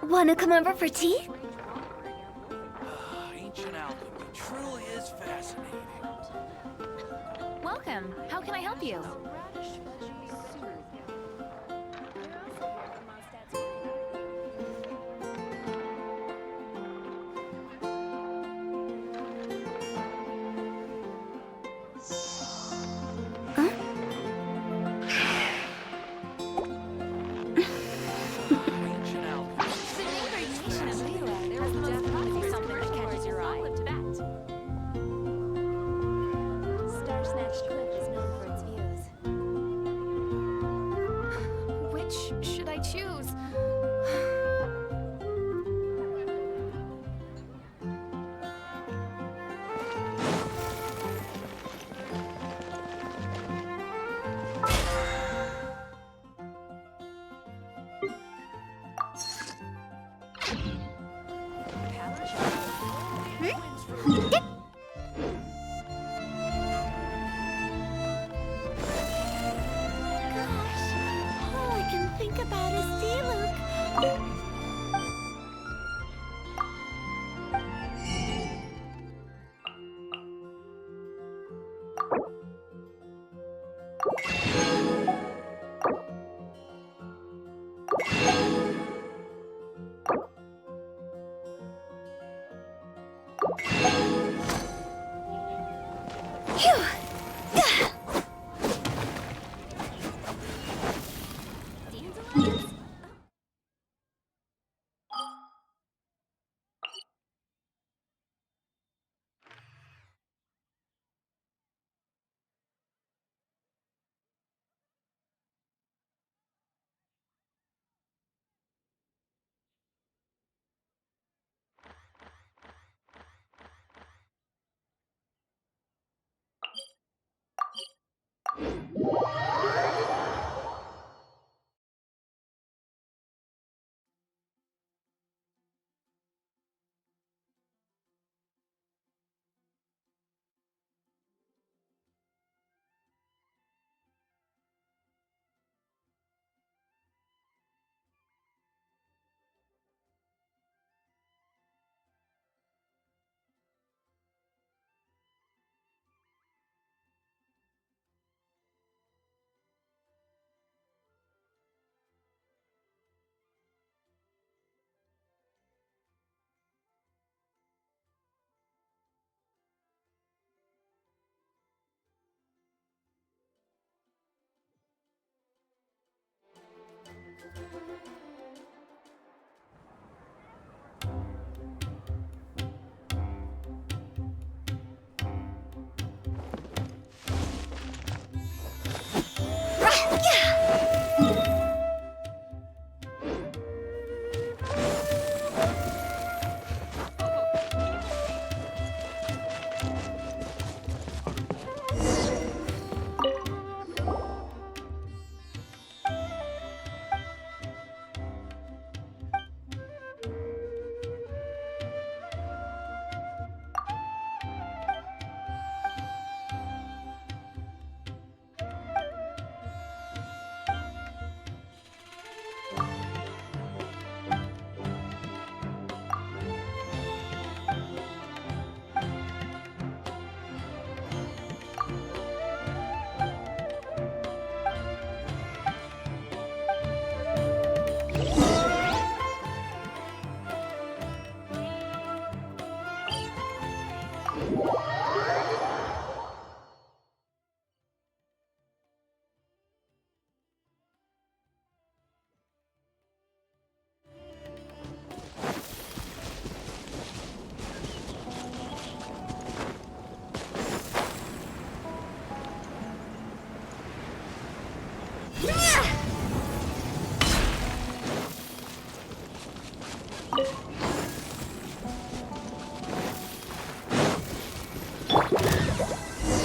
Wanna come over for tea? Ancient alchemy truly is fascinating. Welcome. How can I help you? Ancient alchemy. Which should I choose? Gosh, all I can think about is Diluc.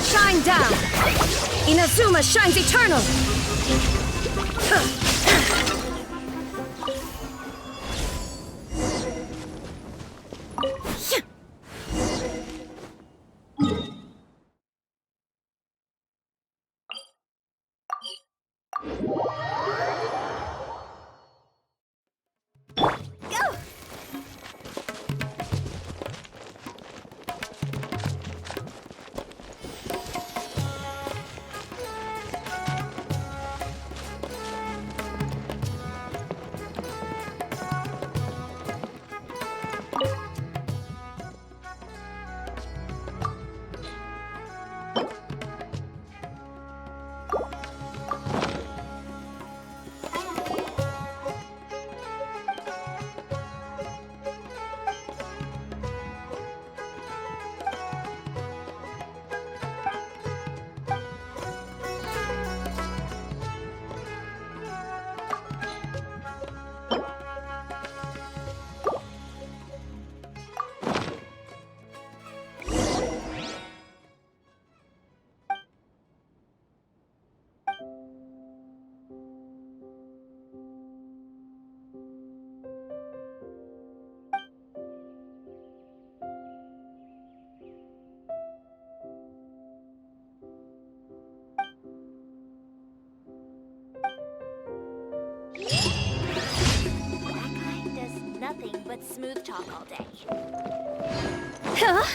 Shine down! Inazuma shines eternal! Go! smooth talk all day. Huh?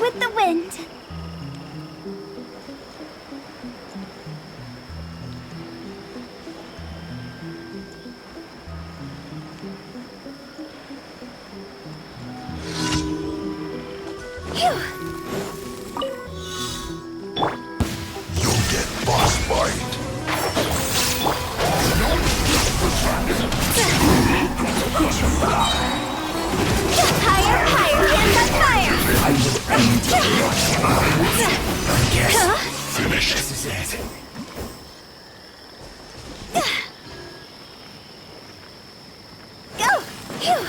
With the wind. Phew. You'll get frostbite. Higher, higher, hands on fire! I will end I guess. Huh? Finish. This is it. Go! Phew.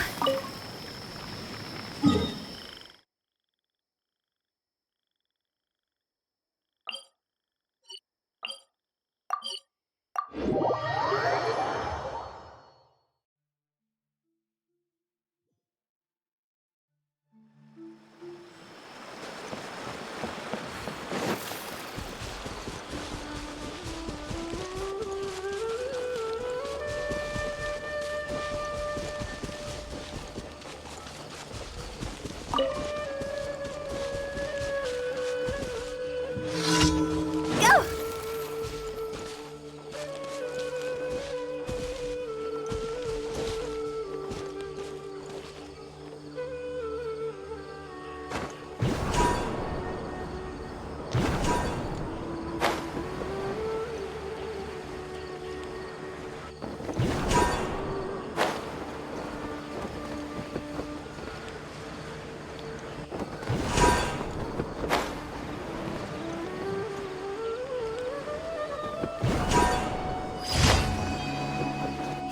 Go!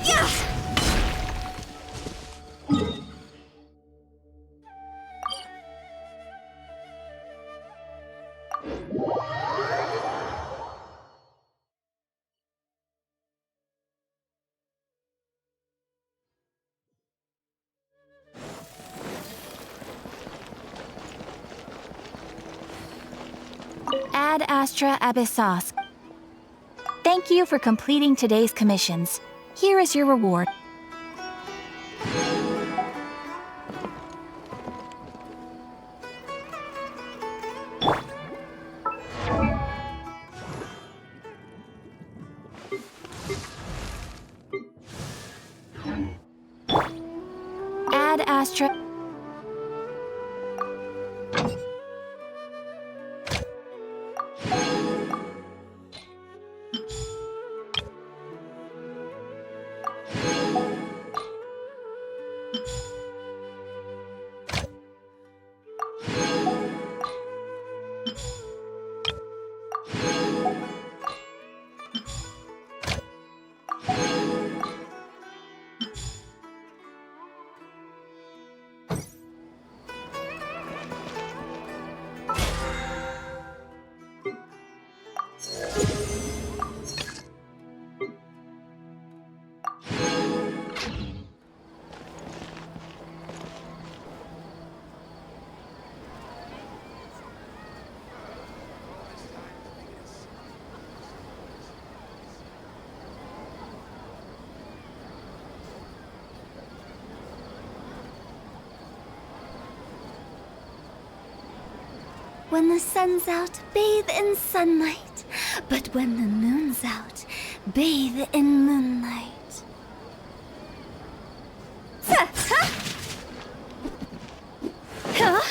Yeah! Ad Astra Abyssos. Thank you for completing today's commissions. Here is your reward. Ad Astra. When the sun's out, bathe in sunlight. But when the moon's out, bathe in moonlight. Huh? Go!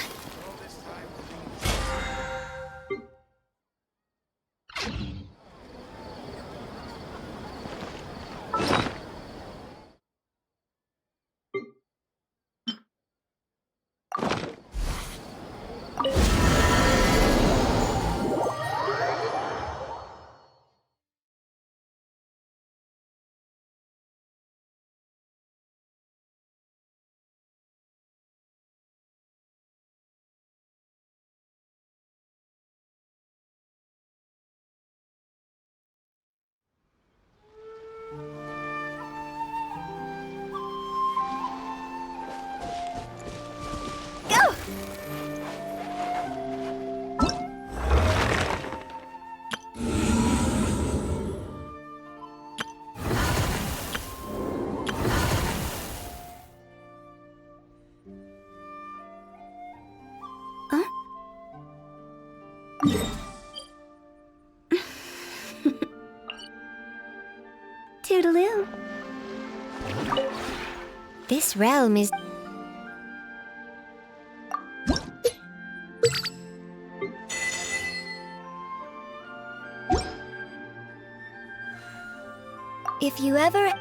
Toodaloo. This realm is... If you ever...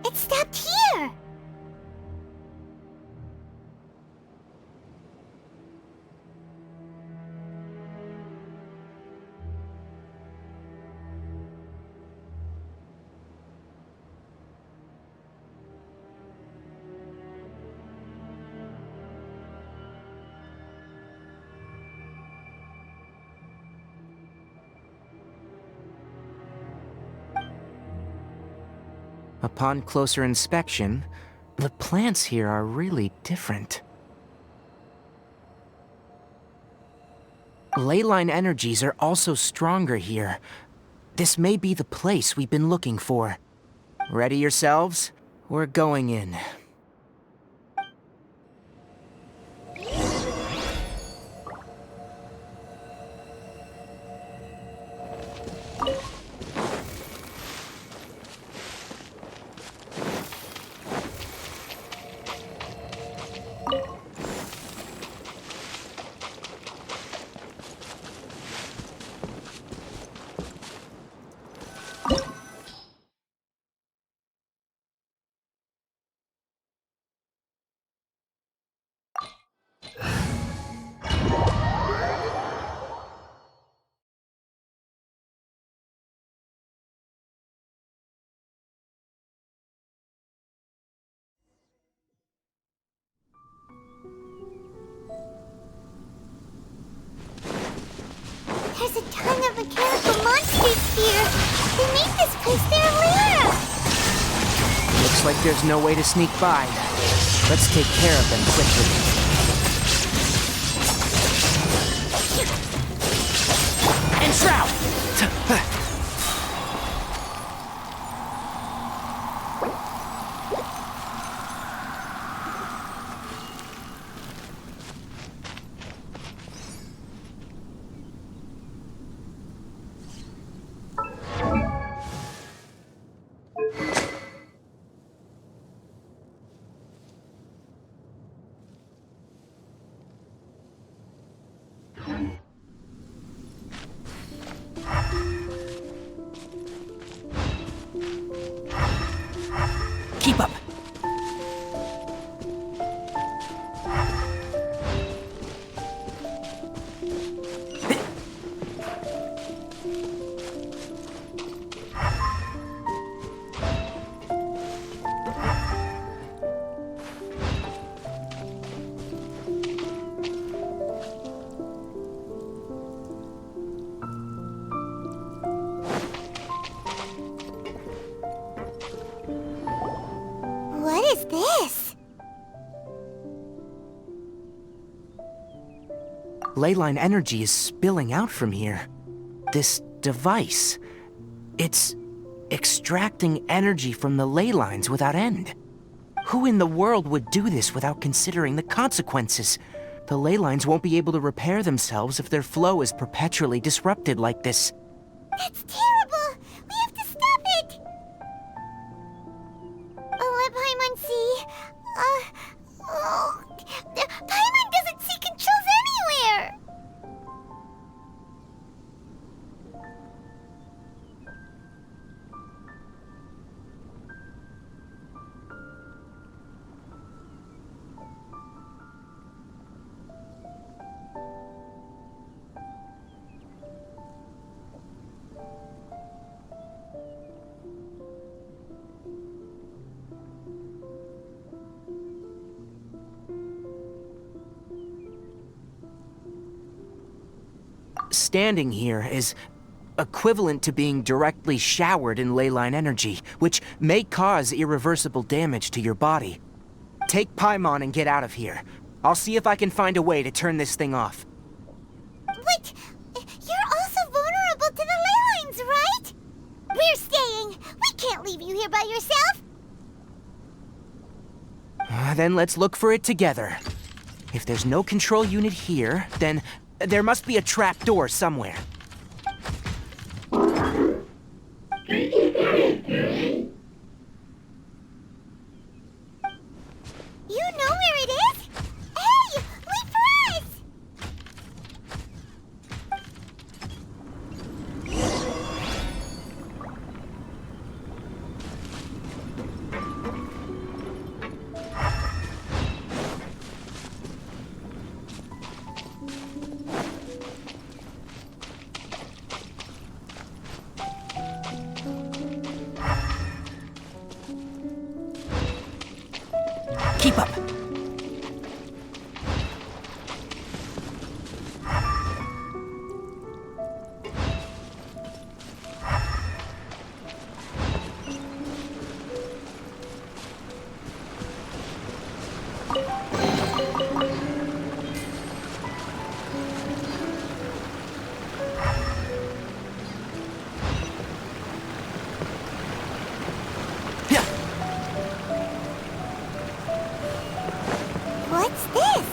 It stopped here! Upon closer inspection, the plants here are really different. Leyline energies are also stronger here. This may be the place we've been looking for. Ready yourselves? We're going in. There's a ton of mechanical monsters here. They made this place their lair. Looks like there's no way to sneak by. Let's take care of them quickly. And Shroud! Keep up! What is this? Leyline energy is spilling out from here. This device, it's extracting energy from the ley lines without end. Who in the world would do this without considering the consequences? The ley lines won't be able to repair themselves if their flow is perpetually disrupted like this. That's terrible! We have to stop it! Let Paimon see. Paimon doesn't see controls anywhere! Standing here is equivalent to being directly showered in leyline energy, which may cause irreversible damage to your body. Take Paimon and get out of here. I'll see if I can find a way to turn this thing off. But you're also vulnerable to the ley lines, right? We're staying. We can't leave you here by yourself. Then let's look for it together. If there's no control unit here, then there must be a trap door somewhere. You know where it is? Hey, wait for us! Keep up. What's this?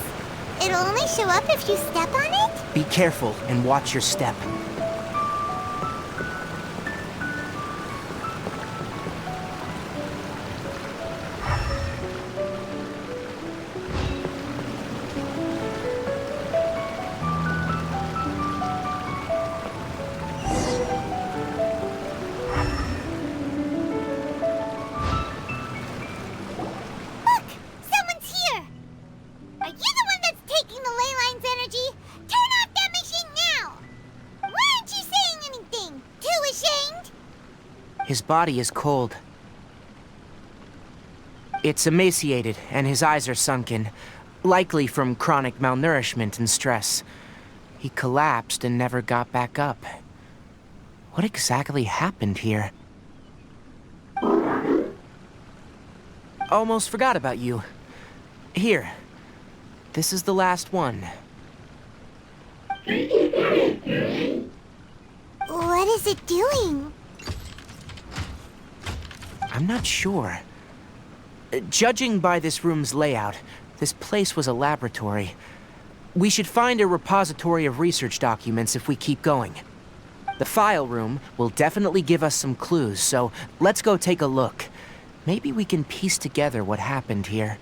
It'll only show up if you step on it? Be careful and watch your step. Look! Someone's here! Are you the one that's taking the ley line's energy? Turn off that machine now! Why aren't you saying anything? Too ashamed? His body is cold. It's emaciated, and his eyes are sunken, likely from chronic malnourishment and stress. He collapsed and never got back up. What exactly happened here? Almost forgot about you. Here. This is the last one. What is it doing? I'm not sure. Judging by this room's layout, this place was a laboratory. We should find a repository of research documents if we keep going. The file room will definitely give us some clues, so let's go take a look. Maybe we can piece together what happened here.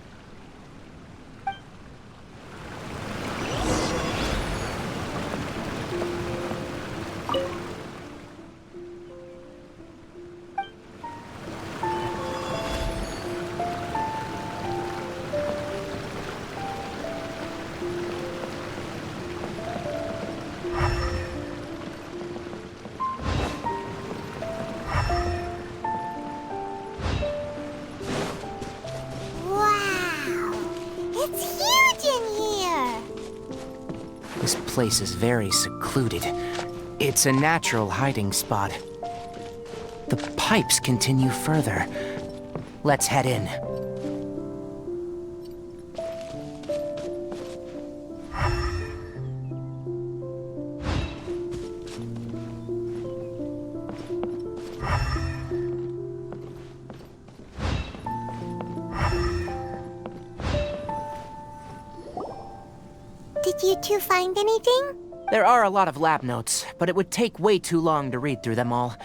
Wow! It's huge in here! This place is very secluded. It's a natural hiding spot. The pipes continue further. Let's head in. Did you two find anything? There are a lot of lab notes, but it would take way too long to read through them all.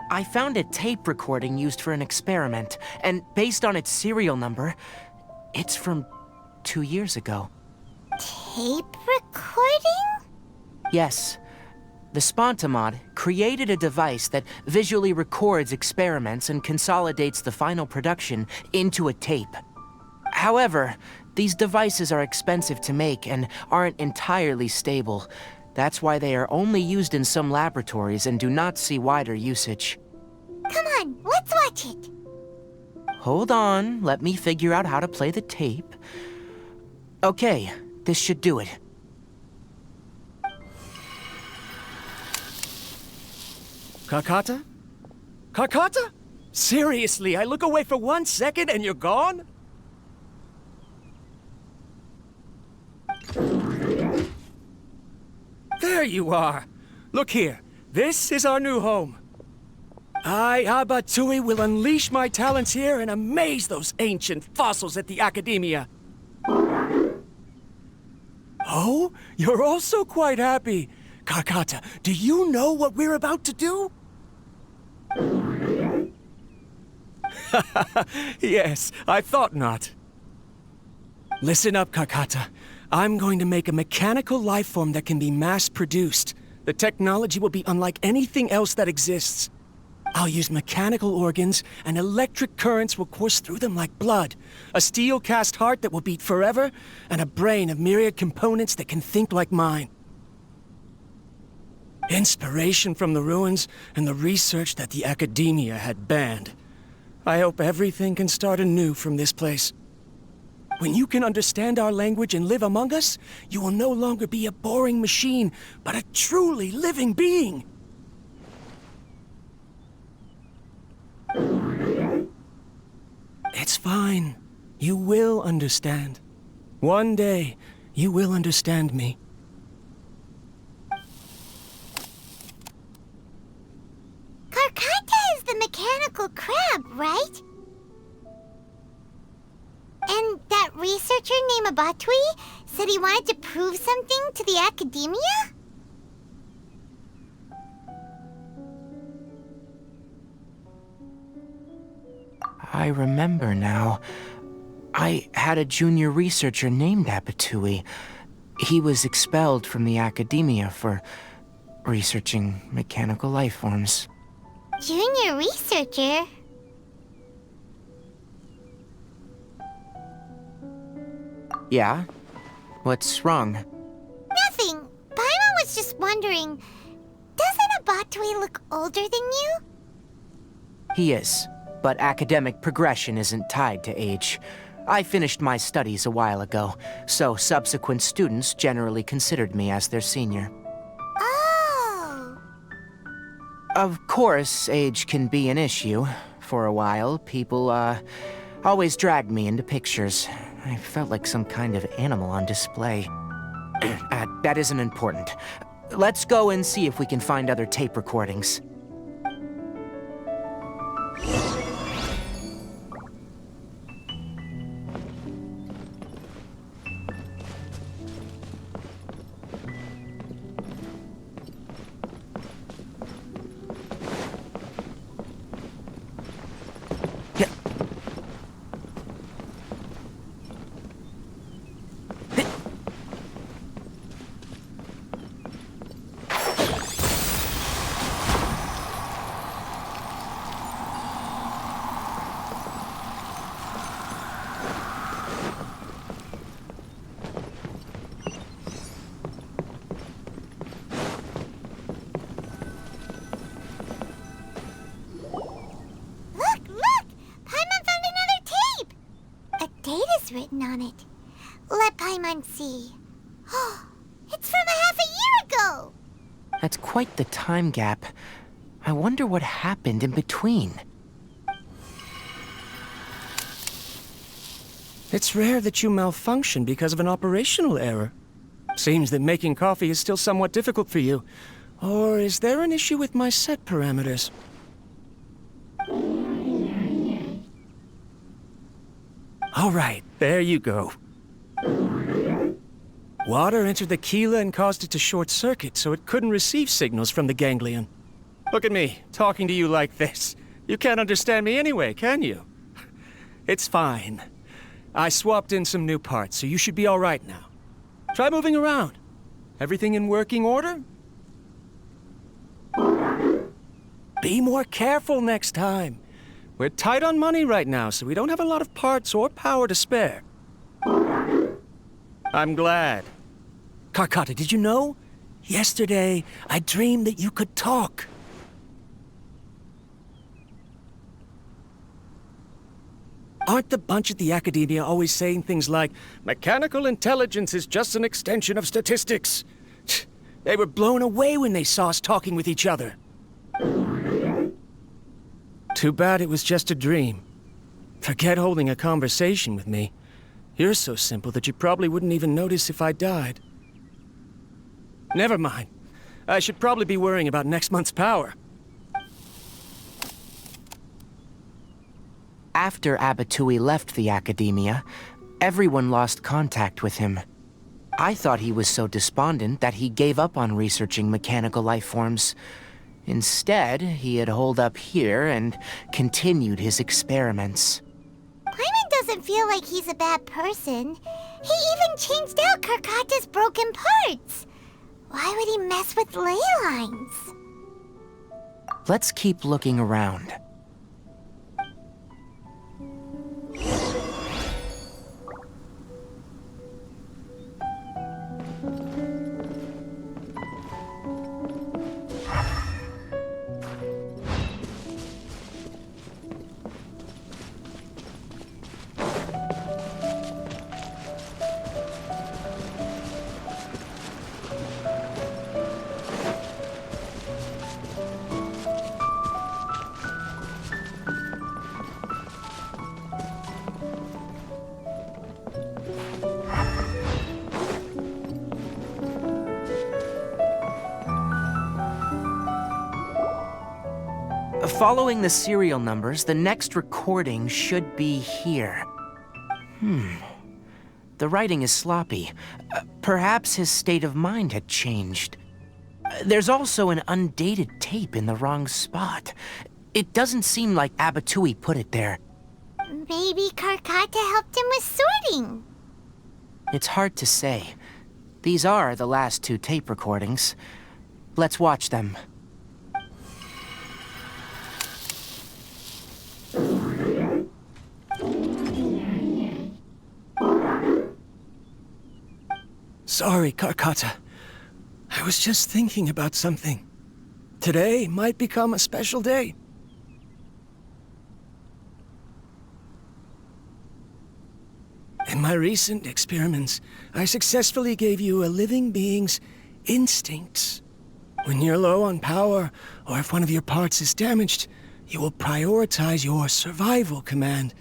I found a tape recording used for an experiment, and based on its serial number, it's from 2 years ago. Tape recording? Yes. The Spontamod created a device that visually records experiments and consolidates the final production into a tape. However, these devices are expensive to make and aren't entirely stable. That's why they are only used in some laboratories and do not see wider usage. Come on, let's watch it. Hold on, let me figure out how to play the tape. Okay, this should do it. Kakata? Kakata? Seriously, I look away for 1 second and you're gone? There you are. Look here. This is our new home. I, Abatui, will unleash my talents here and amaze those ancient fossils at the Academia. Oh, you're also quite happy. Kakata, do you know what we're about to do? Yes, I thought not. Listen up, Kakata. I'm going to make a mechanical life form that can be mass-produced. The technology will be unlike anything else that exists. I'll use mechanical organs, and electric currents will course through them like blood. A steel-cast heart that will beat forever, and a brain of myriad components that can think like mine. Inspiration from the ruins and the research that the Academia had banned. I hope everything can start anew from this place. When you can understand our language and live among us, you will no longer be a boring machine, but a truly living being. It's fine. You will understand. One day, you will understand me. Karkata is the mechanical crab, right? And that researcher named Abatui said he wanted to prove something to the Academia? I remember now. I had a junior researcher named Abatui. He was expelled from the Academia for researching mechanical life forms. Junior researcher? Yeah? What's wrong? Nothing. Paimon was just wondering, doesn't Abatui look older than you? He is, but academic progression isn't tied to age. I finished my studies a while ago, so subsequent students generally considered me as their senior. Of course, age can be an issue. For a while, people, always dragged me into pictures. I felt like some kind of animal on display. That isn't important. Let's go and see if we can find other tape recordings. Written on it. Let Paimon see. Oh, it's from a half a year ago! That's quite the time gap. I wonder what happened in between. It's rare that you malfunction because of an operational error. Seems that making coffee is still somewhat difficult for you. Or is there an issue with my set parameters? All right, there you go. Water entered the chela and caused it to short-circuit, so it couldn't receive signals from the ganglion. Look at me, talking to you like this. You can't understand me anyway, can you? It's fine. I swapped in some new parts, so you should be all right now. Try moving around. Everything in working order? Be more careful next time. We're tight on money right now, so we don't have a lot of parts or power to spare. I'm glad. Karkata, did you know? Yesterday, I dreamed that you could talk. Aren't the bunch at the Academia always saying things like, mechanical intelligence is just an extension of statistics? They were blown away when they saw us talking with each other. Too bad it was just a dream. Forget holding a conversation with me. You're so simple that you probably wouldn't even notice if I died. Never mind. I should probably be worrying about next month's power. After Abatui left the Academia, everyone lost contact with him. I thought he was so despondent that he gave up on researching mechanical life forms. Instead, he had holed up here and continued his experiments. Paimon doesn't feel like he's a bad person. He even changed out Karkata's broken parts. Why would he mess with ley lines? Let's keep looking around. Following the serial numbers, the next recording should be here. The writing is sloppy. Perhaps his state of mind had changed. There's also an undated tape in the wrong spot. It doesn't seem like Abatui put it there. Maybe Karkata helped him with sorting. It's hard to say. These are the last two tape recordings. Let's watch them. Sorry, Karkata. I was just thinking about something. Today might become a special day. In my recent experiments, I successfully gave you a living being's instincts. When you're low on power, or if one of your parts is damaged, you will prioritize your survival command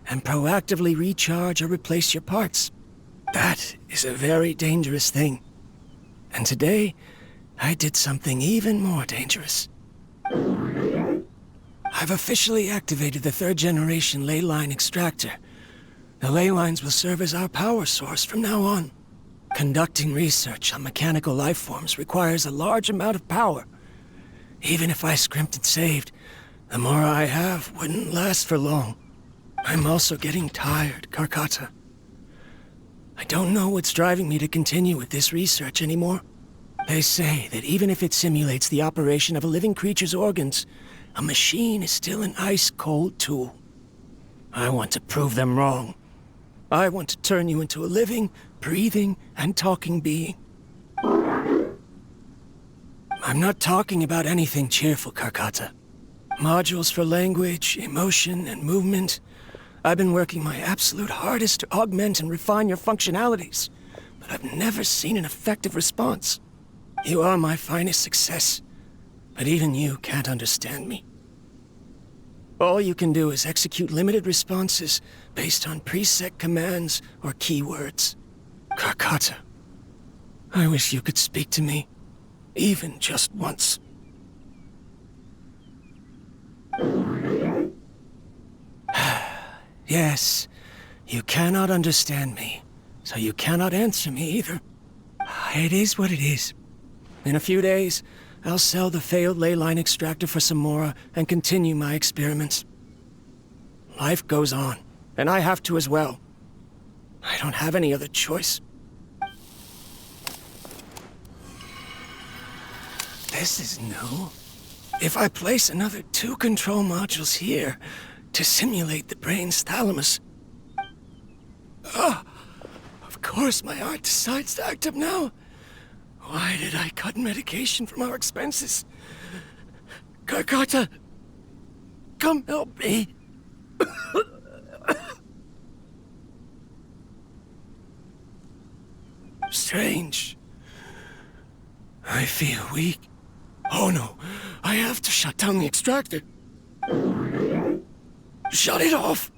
and proactively recharge or replace your parts. That is a very dangerous thing. And today, I did something even more dangerous. I've officially activated the 3rd generation ley line extractor. The ley lines will serve as our power source from now on. Conducting research on mechanical life forms requires a large amount of power. Even if I scrimped and saved, the more I have wouldn't last for long. I'm also getting tired, Karkata. I don't know what's driving me to continue with this research anymore. They say that even if it simulates the operation of a living creature's organs, a machine is still an ice-cold tool. I want to prove them wrong. I want to turn you into a living, breathing, and talking being. I'm not talking about anything cheerful, Karkata. Modules for language, emotion, and movement. I've been working my absolute hardest to augment and refine your functionalities, but I've never seen an effective response. You are my finest success, but even you can't understand me. All you can do is execute limited responses based on preset commands or keywords. Karkata, I wish you could speak to me, even just once. Yes, you cannot understand me, so you cannot answer me either. It is what it is. In a few days, I'll sell the failed ley line extractor for some more and continue my experiments. Life goes on, and I have to as well. I don't have any other choice. This is new. If I place another 2 control modules here to simulate the brain's thalamus... Of course my heart decides to act up now. Why did I cut medication from our expenses? Karkata, come help me. Strange. I feel weak. Oh no, I have to shut down the extractor. Shut it off.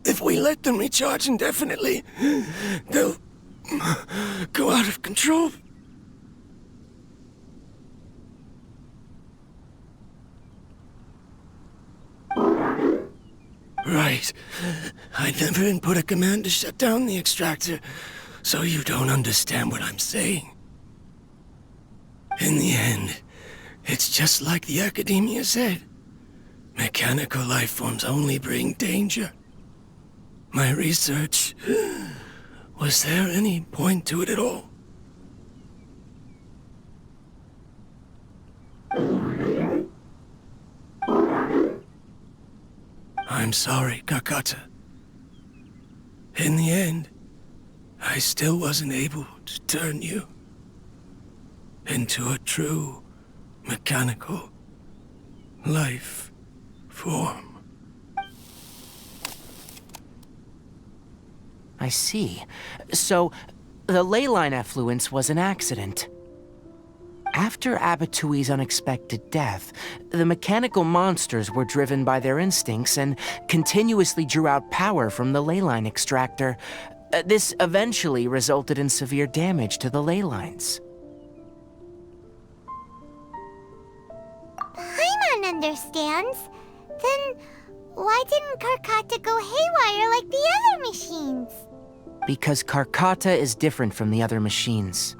If we let them recharge indefinitely, they'll go out of control. Right. I never input a command to shut down the extractor, so you don't understand what I'm saying. In the end, it's just like the academia said. Mechanical life forms only bring danger. My research... Was there any point to it at all? I'm sorry, Karkata. In the end, I still wasn't able to turn you into a true mechanical life form. I see. So, the ley line effluence was an accident. After Abatui's unexpected death, the mechanical monsters were driven by their instincts and continuously drew out power from the ley line extractor. This eventually resulted in severe damage to the ley lines. Paimon understands. Then why didn't Karkata go haywire like the other machines? Because Karkata is different from the other machines.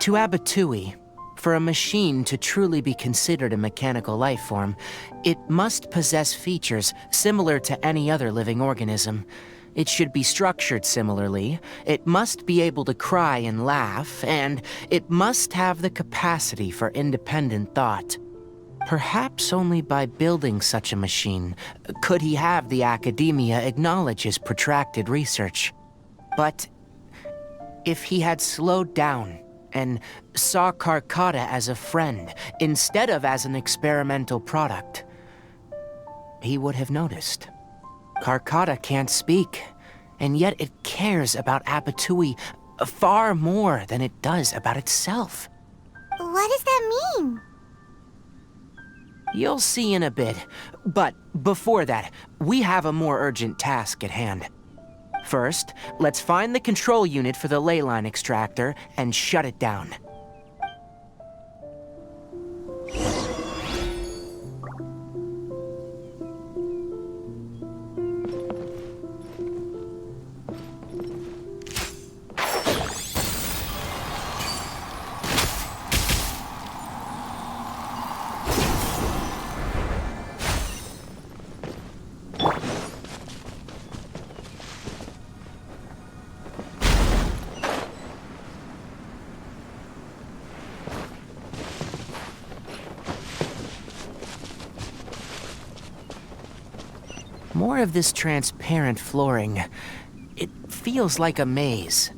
To Abatui, for a machine to truly be considered a mechanical life form, it must possess features similar to any other living organism. It should be structured similarly, it must be able to cry and laugh, and it must have the capacity for independent thought. Perhaps only by building such a machine could he have the academia acknowledge his protracted research. But if he had slowed down and saw Karkata as a friend instead of as an experimental product, he would have noticed. Karkata can't speak, and yet it cares about Abatui far more than it does about itself. What does that mean? You'll see in a bit. But before that, we have a more urgent task at hand. First, let's find the control unit for the ley line extractor and shut it down. More of this transparent flooring. It feels like a maze.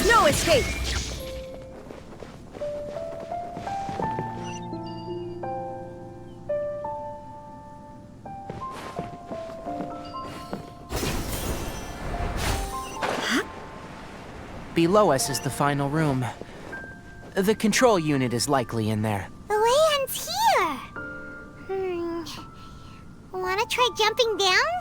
No escape! Below us is the final room. The control unit is likely in there. The down?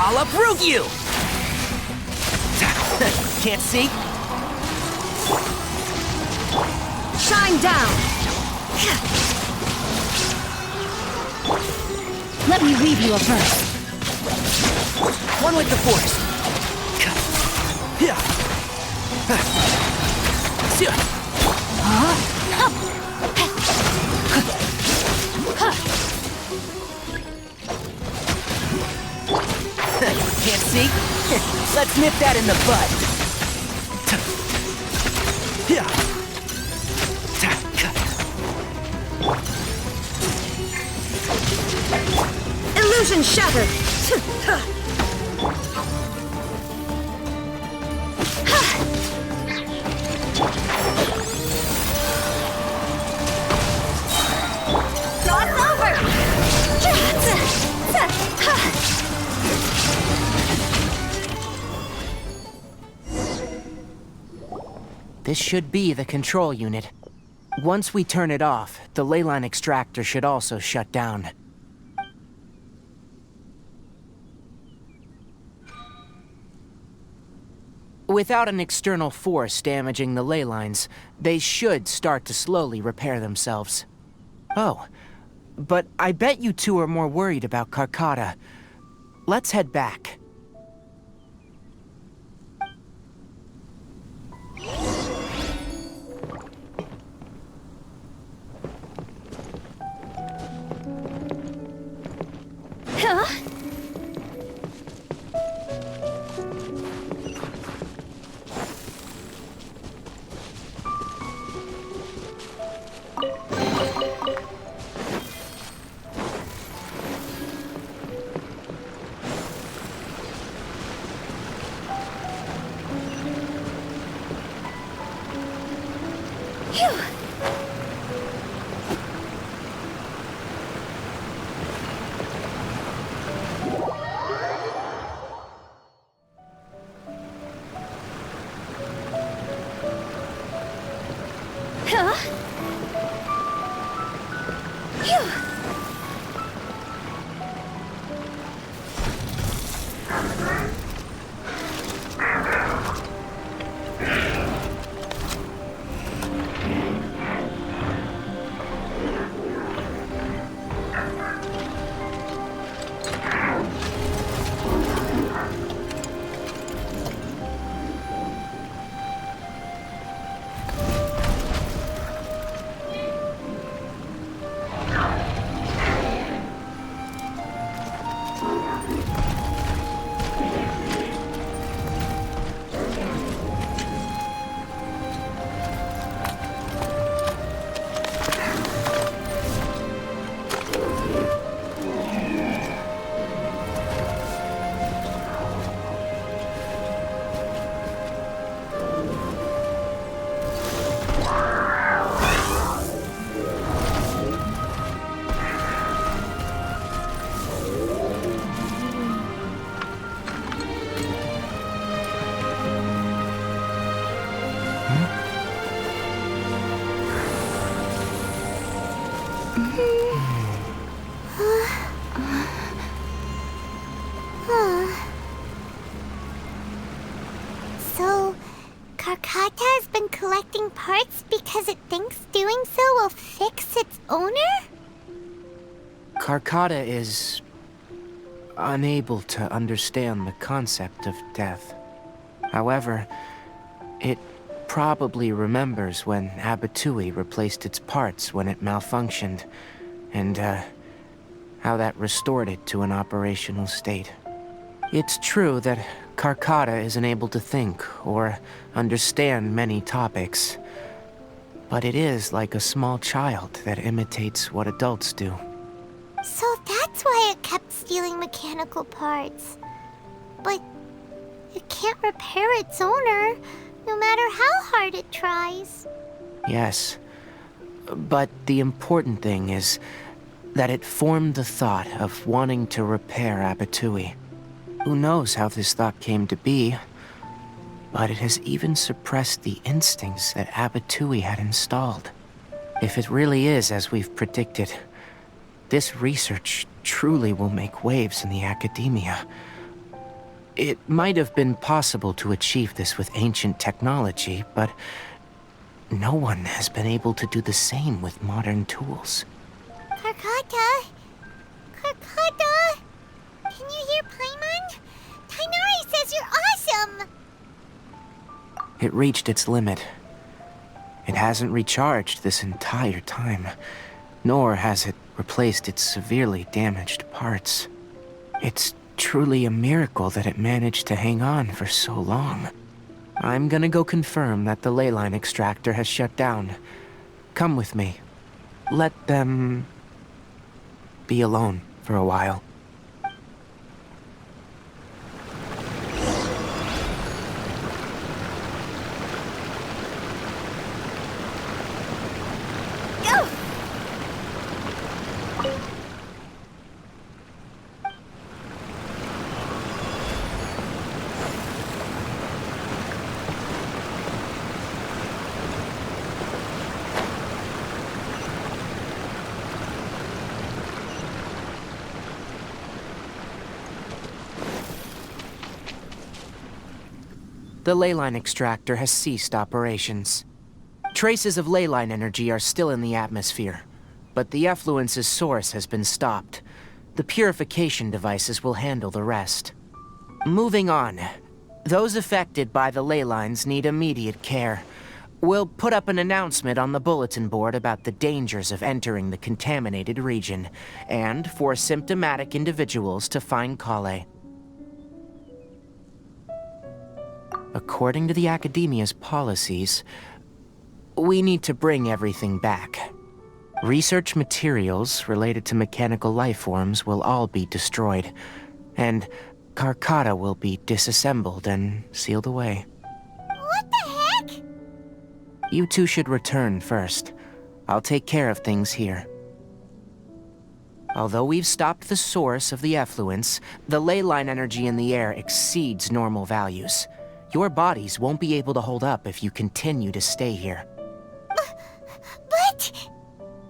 I'll uproot you! Can't see? Shine down! Let me weave you a verse. One with the force. Yeah. Can't see? Let's nip that in the bud. Illusion shattered! Cross over! This should be the control unit. Once we turn it off, the leyline extractor should also shut down. Without an external force damaging the ley lines, they should start to slowly repair themselves. Oh, but I bet you two are more worried about Karkata. Let's head back. Huh? Huh? Phew! So, Karkata has been collecting parts because it thinks doing so will fix its owner? Karkata is unable to understand the concept of death. However, it probably remembers when Abatui replaced its parts when it malfunctioned, and how that restored it to an operational state. It's true that Karkata isn't able to think or understand many topics, but it is like a small child that imitates what adults do. So that's why it kept stealing mechanical parts. But it can't repair its owner, no matter how hard it tries. Yes, but the important thing is that it formed the thought of wanting to repair Abatui. Who knows how this thought came to be, but it has even suppressed the instincts that Abatui had installed. If it really is as we've predicted, this research truly will make waves in the academia. It might have been possible to achieve this with ancient technology, but no one has been able to do the same with modern tools. Karkata? Karkata? Can you hear Paimon? Tighnari says you're awesome! It reached its limit. It hasn't recharged this entire time, nor has it replaced its severely damaged parts. It's truly a miracle that it managed to hang on for so long. I'm gonna go confirm that the ley line extractor has shut down. Come with me. Let them be alone for a while. Go! The ley line extractor has ceased operations. Traces of ley line energy are still in the atmosphere, but the effluence's source has been stopped. The purification devices will handle the rest. Moving on. Those affected by the ley lines need immediate care. We'll put up an announcement on the bulletin board about the dangers of entering the contaminated region, and for symptomatic individuals to find Kale. According to the Academia's policies, we need to bring everything back. Research materials related to mechanical life forms will all be destroyed, and Karkata will be disassembled and sealed away. What the heck? You two should return first. I'll take care of things here. Although we've stopped the source of the effluence, the ley line energy in the air exceeds normal values. Your bodies won't be able to hold up if you continue to stay here. But...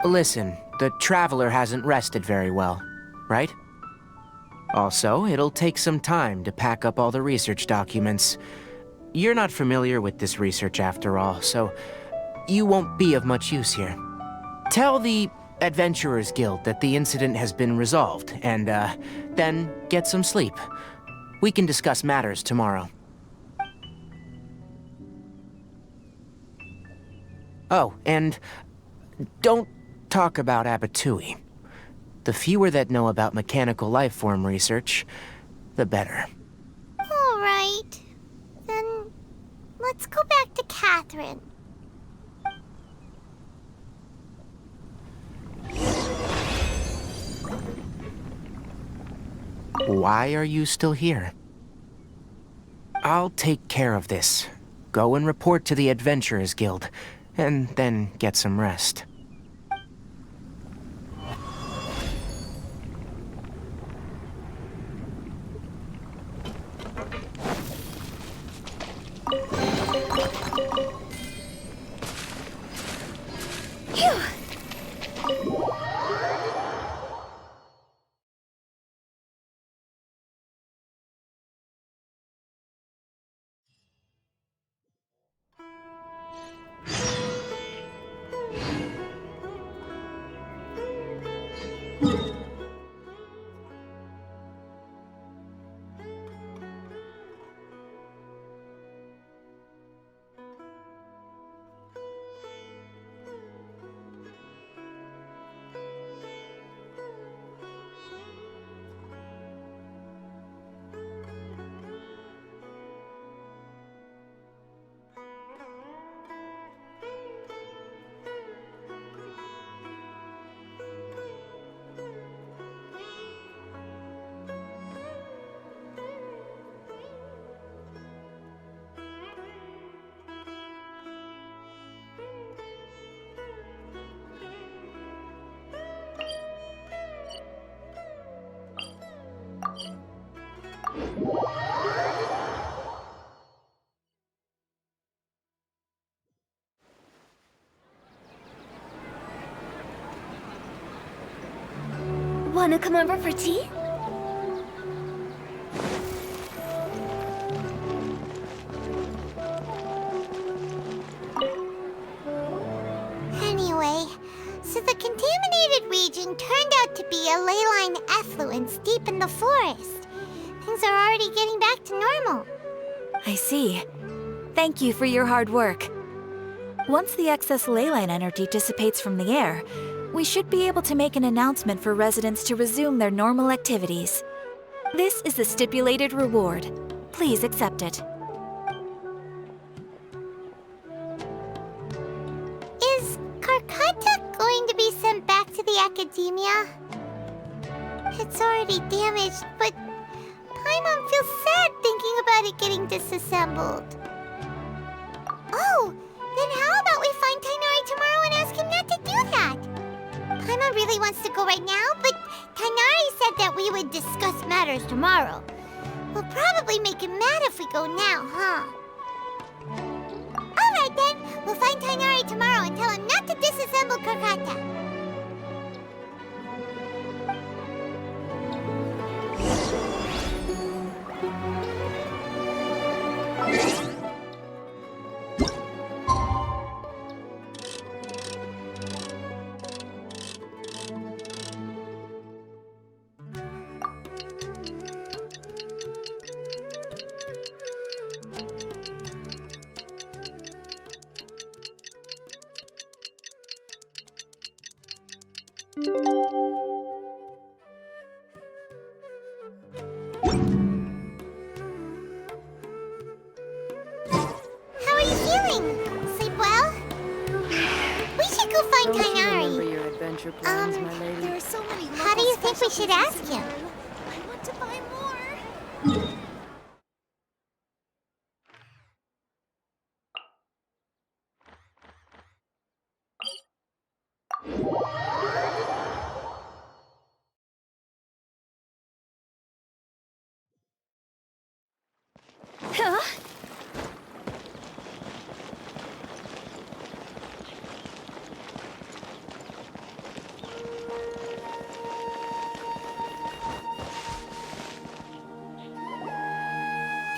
Listen, the Traveler hasn't rested very well, right? Also, it'll take some time to pack up all the research documents. You're not familiar with this research after all, so you won't be of much use here. Tell the Adventurers Guild that the incident has been resolved, and then get some sleep. We can discuss matters tomorrow. Oh, and don't talk about Abatui. The fewer that know about mechanical life form research, the better. All right. Then let's go back to Catherine. Why are you still here? I'll take care of this. Go and report to the Adventurers Guild, and then get some rest. Wanna come over for tea? Anyway, so the contaminated region turned out to be a leyline effluence deep in the forest. Things are already getting back to normal. I see. Thank you for your hard work. Once the excess leyline energy dissipates from the air, we should be able to make an announcement for residents to resume their normal activities. This is the stipulated reward. Please accept it. Is Karkata going to be sent back to the academia? It's already damaged, but Paimon feels sad thinking about it getting disassembled. Oh, then how about we find Tighnari tomorrow and ask him not to do that? Paimon really wants to go right now, but Tighnari said that we would discuss matters tomorrow. We'll probably make him mad if we go now, huh? Alright then, we'll find Tighnari tomorrow and tell him not to disassemble Karkata. How are you feeling? Sleep well? We should go find Tighnari. Your adventure plans, my lady. There are so many. How do you think we should ask him? I want to buy more. Huh?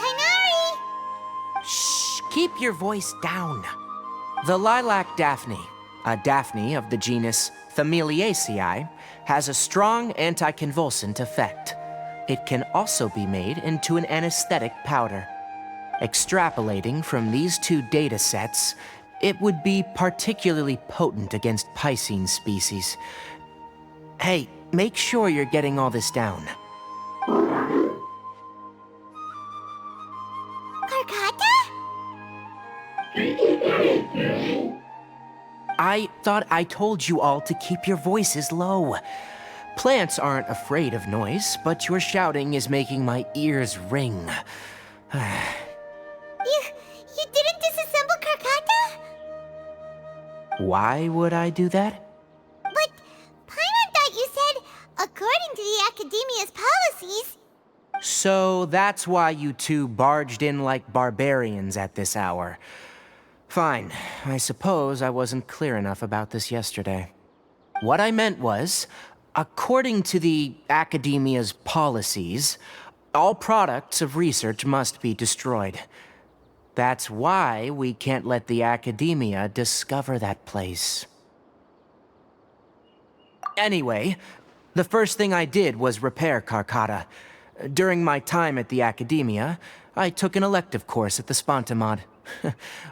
Tighnari! Shh, keep your voice down. The lilac daphne, a daphne of the genus Thameliaceae, has a strong anticonvulsant effect. It can also be made into an anesthetic powder. Extrapolating from these two data sets, it would be particularly potent against Piscine species. Hey, make sure you're getting all this down. Karkata? I thought I told you all to keep your voices low. Plants aren't afraid of noise, but your shouting is making my ears ring. You didn't disassemble Karkata? Why would I do that? But Paimon thought you said, according to the Academia's policies. So that's why you two barged in like barbarians at this hour. Fine, I suppose I wasn't clear enough about this yesterday. What I meant was, according to the Academia's policies, all products of research must be destroyed. That's why we can't let the Academia discover that place. Anyway, the first thing I did was repair Karkata. During my time at the Academia, I took an elective course at the Spontamod.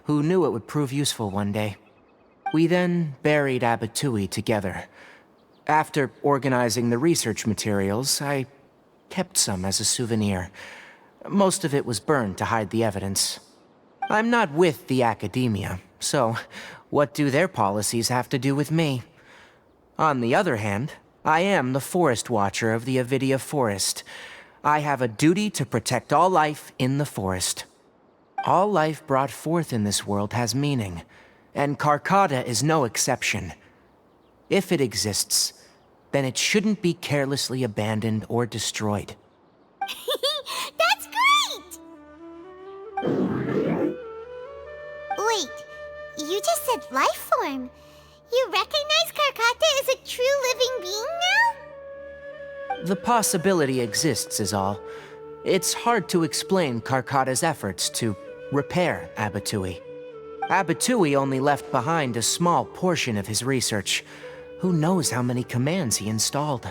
Who knew it would prove useful one day? We then buried Abatui together. After organizing the research materials, I kept some as a souvenir. Most of it was burned to hide the evidence. I'm not with the Academia, so what do their policies have to do with me? On the other hand, I am the Forest Watcher of the Avidia Forest. I have a duty to protect all life in the forest. All life brought forth in this world has meaning, and Karkata is no exception. If it exists, then it shouldn't be carelessly abandoned or destroyed. That's great! Wait, you just said life form. You recognize Karkata as a true living being now? The possibility exists is all. It's hard to explain Karkata's efforts to repair Abatui. Abatui only left behind a small portion of his research. Who knows how many commands he installed?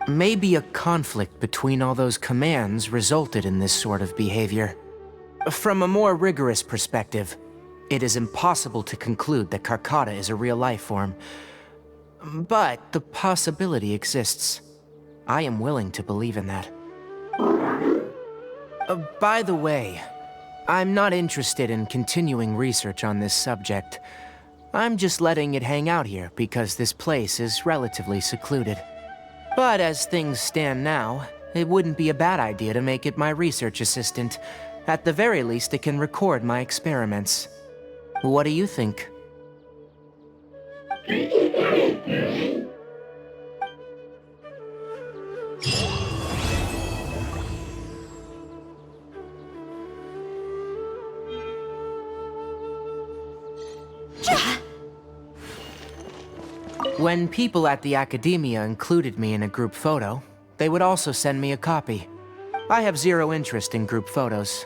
Maybe a conflict between all those commands resulted in this sort of behavior. From a more rigorous perspective, it is impossible to conclude that Karkata is a real life form. But the possibility exists. I am willing to believe in that. By the way, I'm not interested in continuing research on this subject. I'm just letting it hang out here because this place is relatively secluded. But as things stand now, it wouldn't be a bad idea to make it my research assistant. At the very least, it can record my experiments. What do you think? When people at the Academia included me in a group photo, they would also send me a copy. I have zero interest in group photos,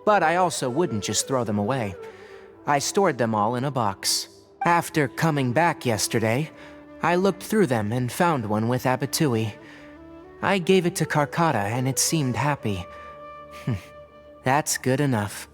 but I also wouldn't just throw them away. I stored them all in a box. After coming back yesterday, I looked through them and found one with Abatui. I gave it to Karkata and it seemed happy. That's good enough.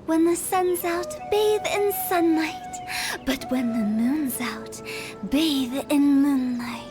When the sun's out, bathe in sunlight. But when the moon's out, bathe in moonlight.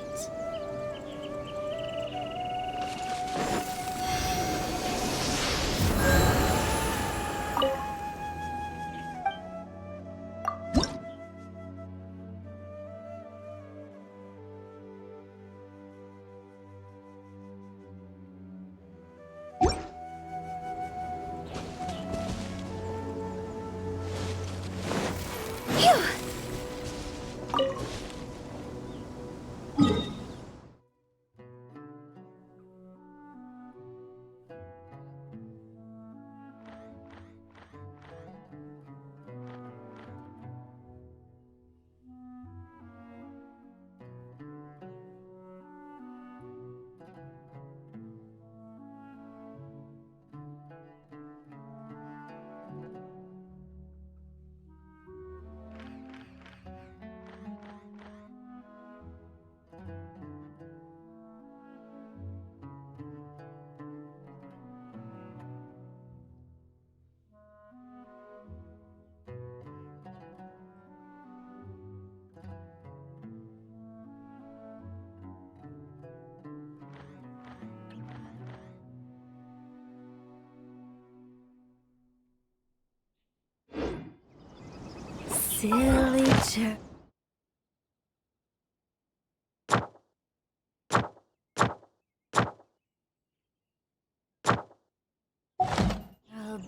silly churl.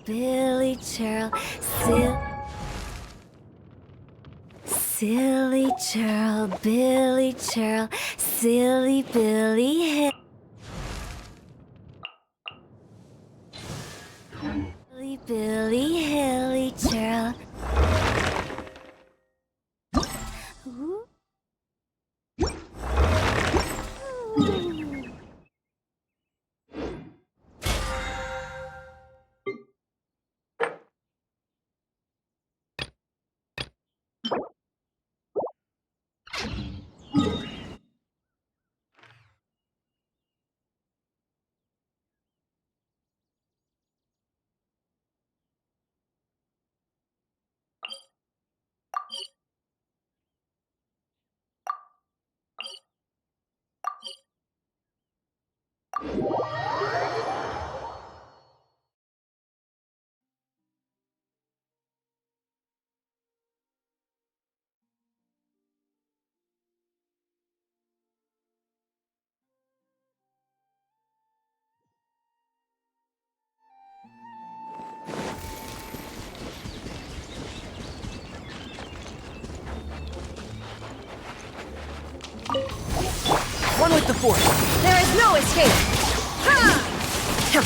Billy churl, silly churl, Billy churl, silly Billy Hill. Billy Hilly churl. Ooh. One with the force. There is no escape! Ha! Go!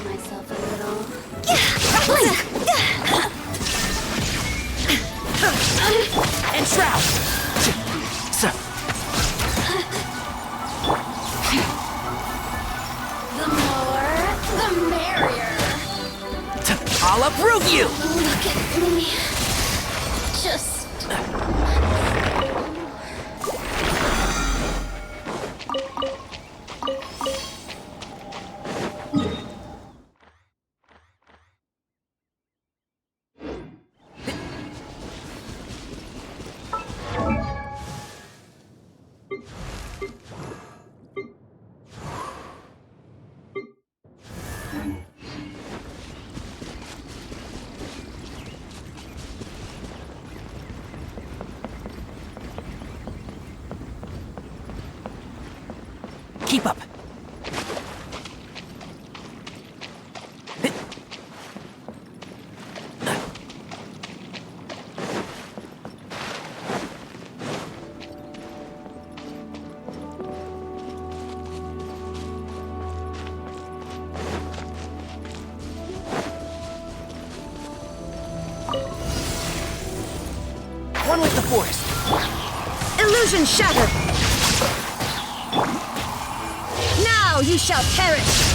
Myself a little. And shroud. The more, the merrier. I'll uproot you. Look at me. Just. Keep up. One with the force. Illusion shattered! Now you shall perish!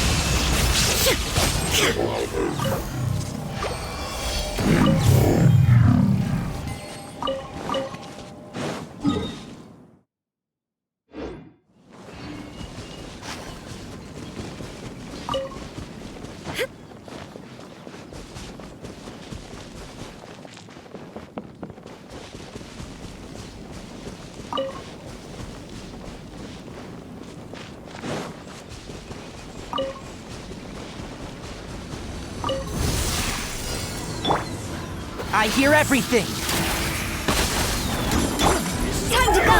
I hear everything. Time to go!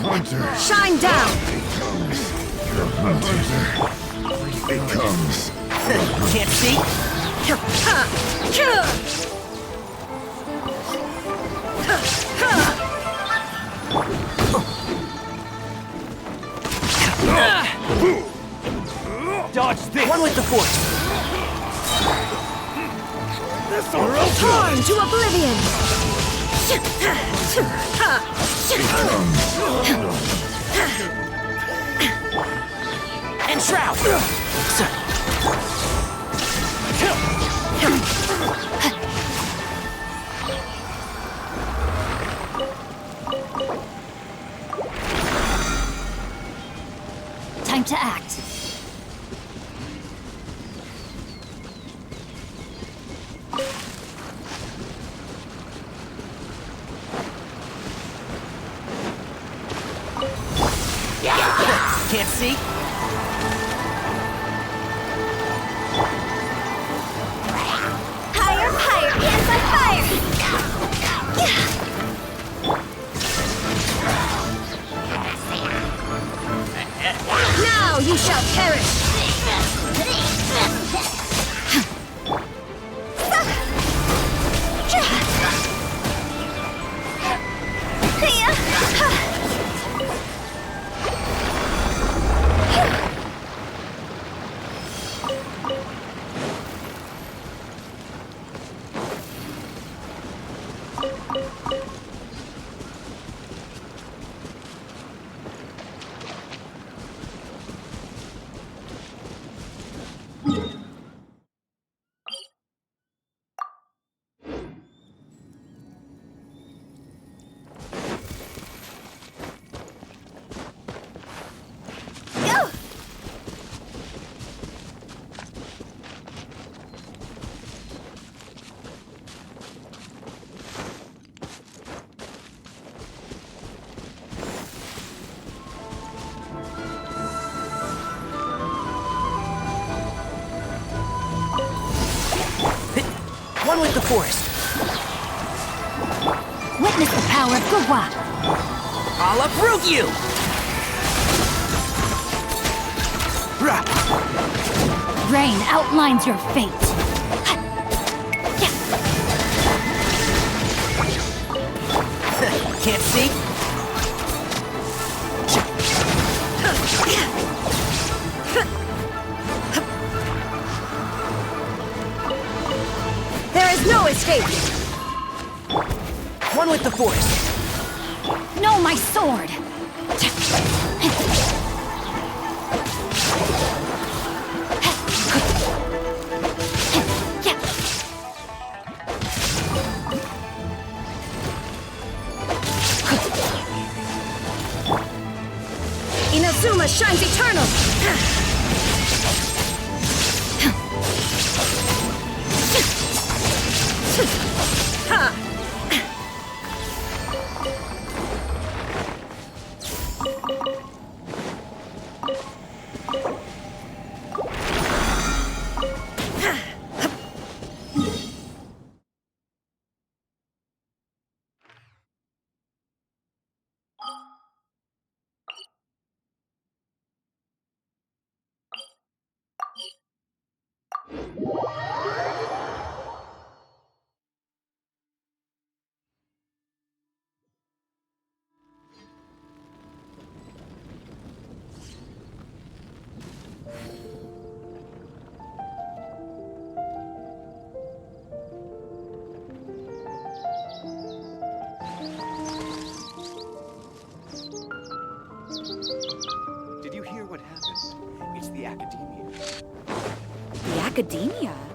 Hunter Shine down! becomes Can't see? Dodge this! One with the force. Torn to oblivion! And shroud. Time to act. Can't see? Higher, higher, hands on fire! Now you shall perish! One with the forest. Witness the power of Gugwa! I'll uproot you! Rah! Rain outlines your fate. Can't see? There is no escape! One with the forest. No, my sword! Inazuma shines eternal! Did you hear what happened? It's the academia. The academia?